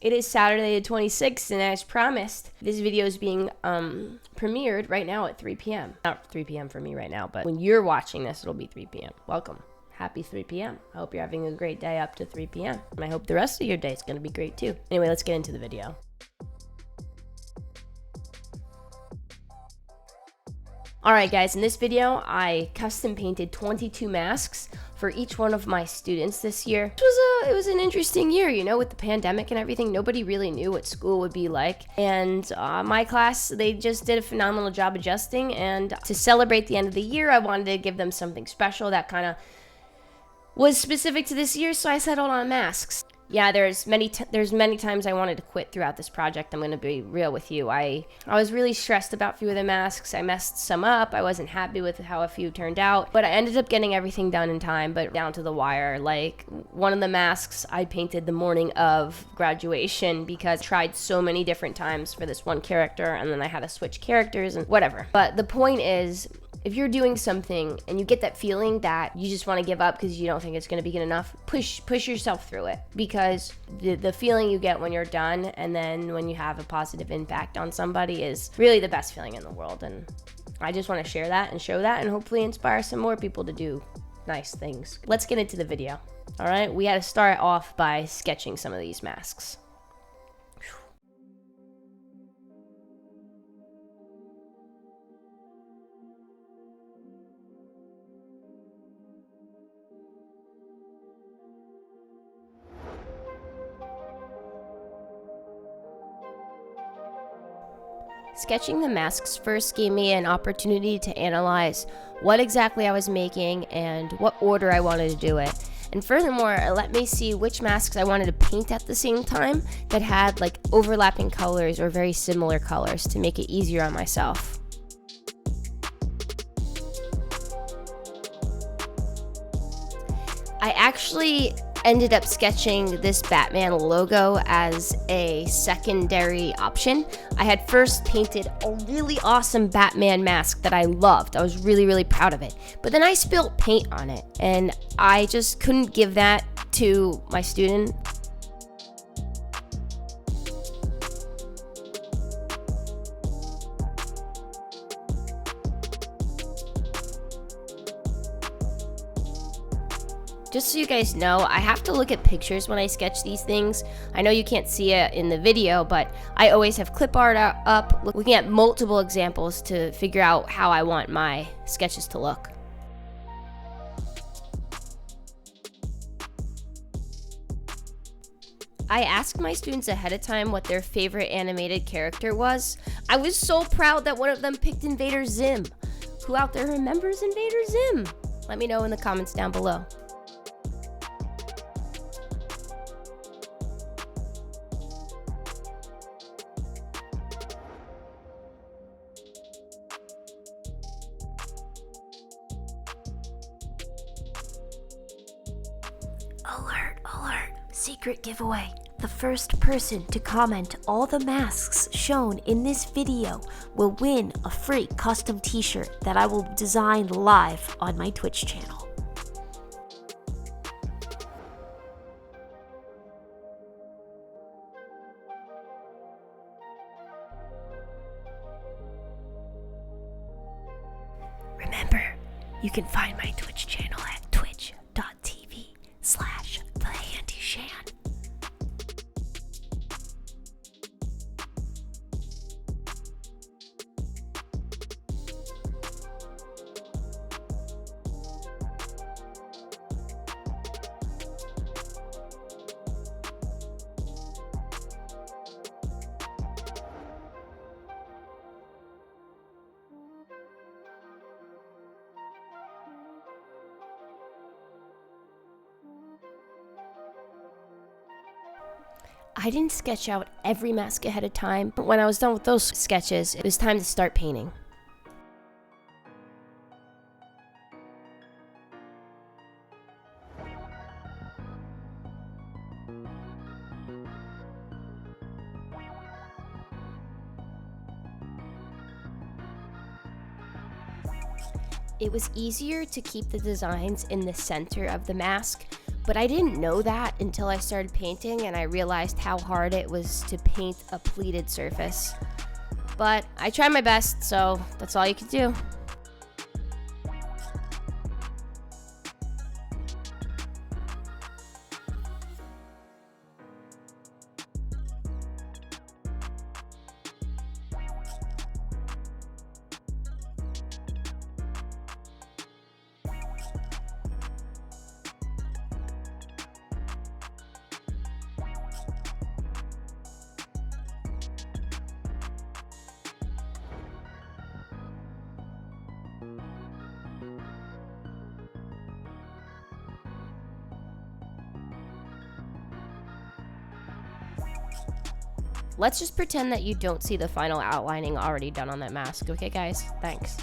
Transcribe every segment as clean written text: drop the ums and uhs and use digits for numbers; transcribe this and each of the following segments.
It is Saturday the 26th, and as promised, this video is being premiered right now at 3 p.m. Not 3 p.m. for me right now, but when you're watching this, it'll be 3 p.m. Welcome. Happy 3 p.m. I hope you're having a great day up to 3 p.m. And I hope the rest of your day is going to be great too. Anyway, let's get into the video. Alright guys, in this video, I custom painted 22 masks for each one of my students this year. It was an interesting year, you know, with the pandemic and everything. Nobody really knew what school would be like. And my class, they just did a phenomenal job adjusting. And to celebrate the end of the year, I wanted to give them something special that kind of was specific to this year, so I settled on masks. Yeah, there's many times I wanted to quit throughout this project. I'm going to be real with you. I was really stressed about a few of the masks. I messed some up. I wasn't happy with how a few turned out, but I ended up getting everything done in time, but down to the wire. Like, one of the masks I painted the morning of graduation because I tried so many different times for this one character, and then I had to switch characters and whatever. But the point is, if you're doing something and you get that feeling that you just want to give up because you don't think it's going to be good enough, push yourself through it, because the feeling you get when you're done and then when you have a positive impact on somebody is really the best feeling in the world. And I just want to share that and show that and hopefully inspire some more people to do nice things. Let's get into the video. All right, we had to start off by sketching some of these masks. Sketching the masks first gave me an opportunity to analyze what exactly I was making and what order I wanted to do it. And furthermore, it let me see which masks I wanted to paint at the same time that had like overlapping colors or very similar colors to make it easier on myself. I actually ended up sketching this Batman logo as a secondary option. I had first painted a really awesome Batman mask that I loved. I was really proud of it. But then I spilled paint on it, and I just couldn't give that to my student. Just so you guys know, I have to look at pictures when I sketch these things. I know you can't see it in the video, but I always have clip art up, looking at multiple examples to figure out how I want my sketches to look. I asked my students ahead of time what their favorite animated character was. I was so proud that one of them picked Invader Zim. Who out there remembers Invader Zim? Let me know in the comments down below. Alert, secret giveaway. The first person to comment all the masks shown in this video will win a free custom t-shirt that I will design live on my Twitch channel. Remember, you can find my Twitch channel at twitch.tv/thehandyshan. I didn't sketch out every mask ahead of time, but when I was done with those sketches, it was time to start painting. It was easier to keep the designs in the center of the mask, But I didn't know that until I started painting and I realized how hard it was to paint a pleated surface. But I tried my best, so that's all you can do. Let's just pretend that you don't see the final outlining already done on that mask, okay guys? Thanks.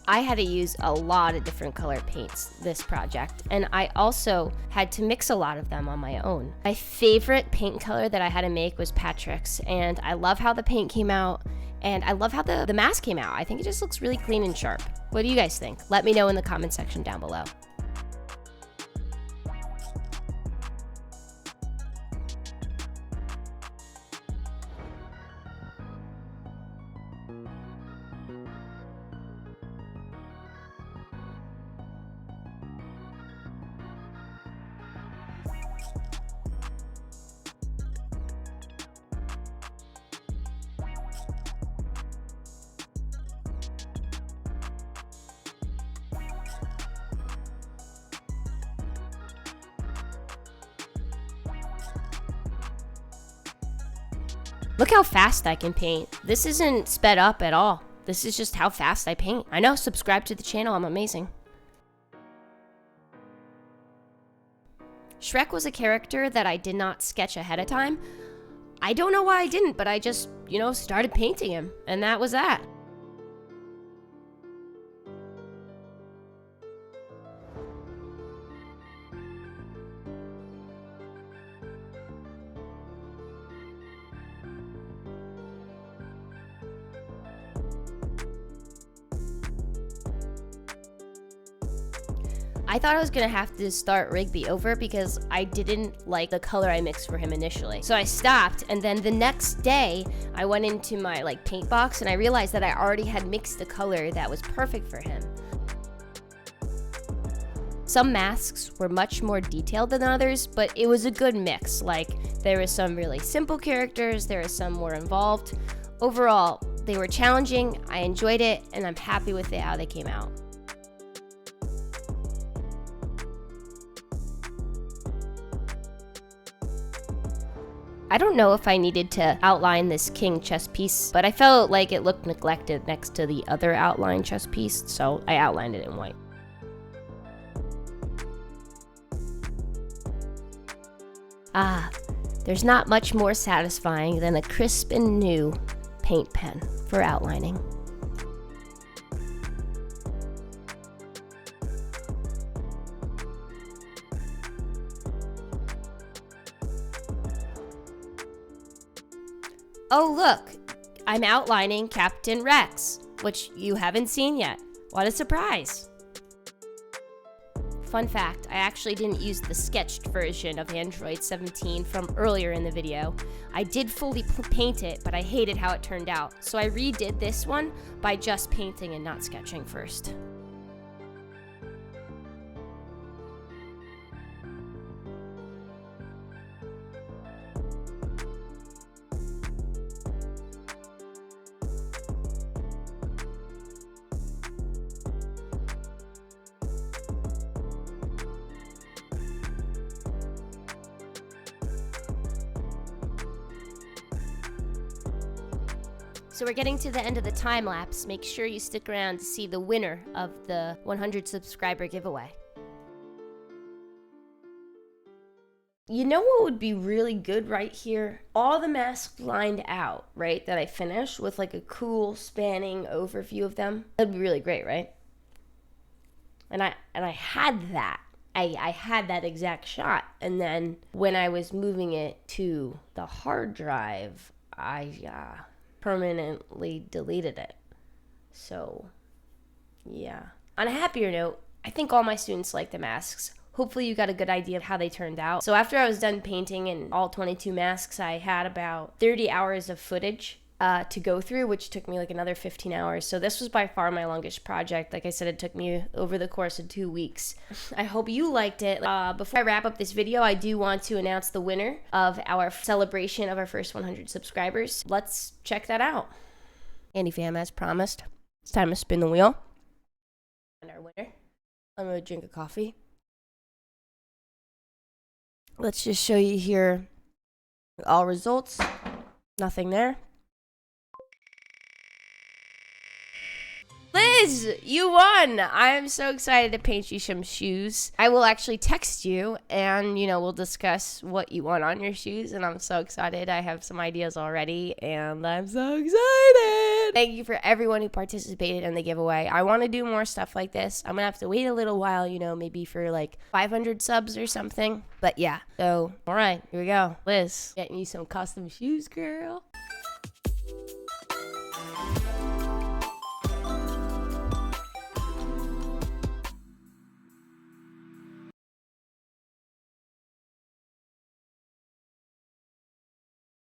I had to use a lot of different color paints this project, and I also had to mix a lot of them on my own. My favorite paint color that I had to make was Patrick's, and I love how the paint came out, and I love how the mask came out. I think it just looks really clean and sharp. What do you guys think? Let me know in the comment section down below. Look how fast I can paint. This isn't sped up at all. This is just how fast I paint. I know, subscribe to the channel, I'm amazing. Shrek was a character that I did not sketch ahead of time. I don't know why I didn't, but I just, started painting him, and that was that. I thought I was gonna have to start Rigby over because I didn't like the color I mixed for him initially. So I stopped, and then the next day, I went into my paint box and I realized that I already had mixed a color that was perfect for him. Some masks were much more detailed than others, but it was a good mix. There were some really simple characters, there were some more involved. Overall, they were challenging, I enjoyed it, and I'm happy with how they came out. I don't know if I needed to outline this king chess piece, but I felt like it looked neglected next to the other outline chess piece, so I outlined it in white. There's not much more satisfying than a crisp and new paint pen for outlining. Oh look, I'm outlining Captain Rex, which you haven't seen yet. What a surprise! Fun fact, I actually didn't use the sketched version of Android 17 from earlier in the video. I did fully paint it, but I hated how it turned out, so I redid this one by just painting and not sketching first. So we're getting to the end of the time lapse. Make sure you stick around to see the winner of the 100 subscriber giveaway. You know what would be really good right here? All the masks lined out, right, that I finished with a cool spanning overview of them. That'd be really great, right? And I had that. I had that exact shot. And then when I was moving it to the hard drive, I permanently deleted it. So, yeah. On a happier note, I think all my students like the masks. Hopefully you got a good idea of how they turned out. So after I was done painting in all 22 masks, I had about 30 hours of footage to go through, which took me like another 15 hours. So this was by far my longest project. Like I said, it took me over the course of 2 weeks. I hope you liked it. Before I wrap up this video, I do want to announce the winner of our celebration of our first 100 subscribers. Let's check that out. Andy fam, as promised, it's time to spin the wheel. And our winner, I'm gonna drink a coffee. Let's just show you here all results. Nothing there. Liz, you won! I'm so excited to paint you some shoes. I will actually text you and, we'll discuss what you want on your shoes. And I'm so excited. I have some ideas already and I'm so excited. Thank you for everyone who participated in the giveaway. I want to do more stuff like this. I'm going to have to wait a little while, maybe for like 500 subs or something. But yeah, so, all right, here we go. Liz, getting you some custom shoes, girl.